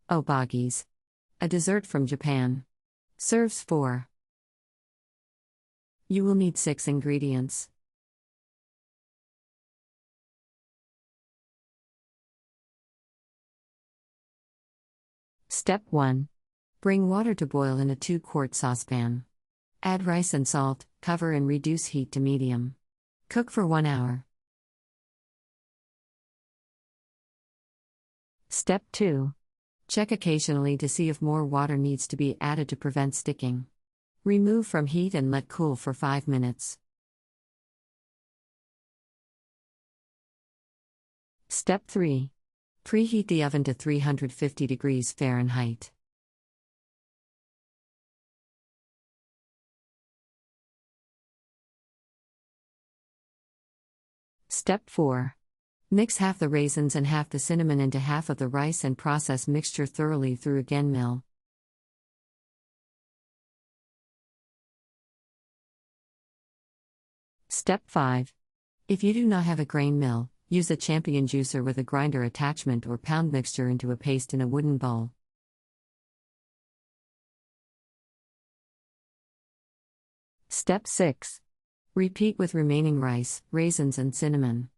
Obagies. A dessert from Japan. Serves 4. You will need 6 ingredients. Step 1. Bring water to boil in a 2-quart saucepan. Add rice and salt, cover and reduce heat to medium. Cook for 1 hour. Step 2. Check occasionally to see if more water needs to be added to prevent sticking. Remove from heat and let cool for 5 minutes. Step 3. Preheat the oven to 350 degrees Fahrenheit. Step 4. Mix half the raisins and half the cinnamon into half of the rice and process mixture thoroughly through a again mill. Step 5. If you do not have a grain mill, use a champion juicer with a grinder attachment or pound mixture into a paste in a wooden bowl. Step 6. Repeat with remaining rice, raisins and cinnamon.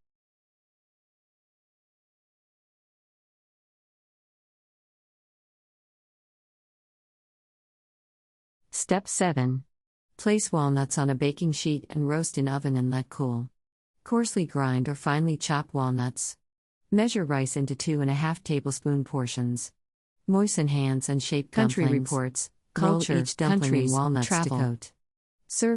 Step 7. Place walnuts on a baking sheet and roast in oven and let cool. Coarsely grind or finely chop walnuts. Measure rice into 2½ tablespoon portions. Moisten hands and shape dumplings. Country Reports. Roll Culture, each dumpling in countries, walnuts travel. to coat. Serve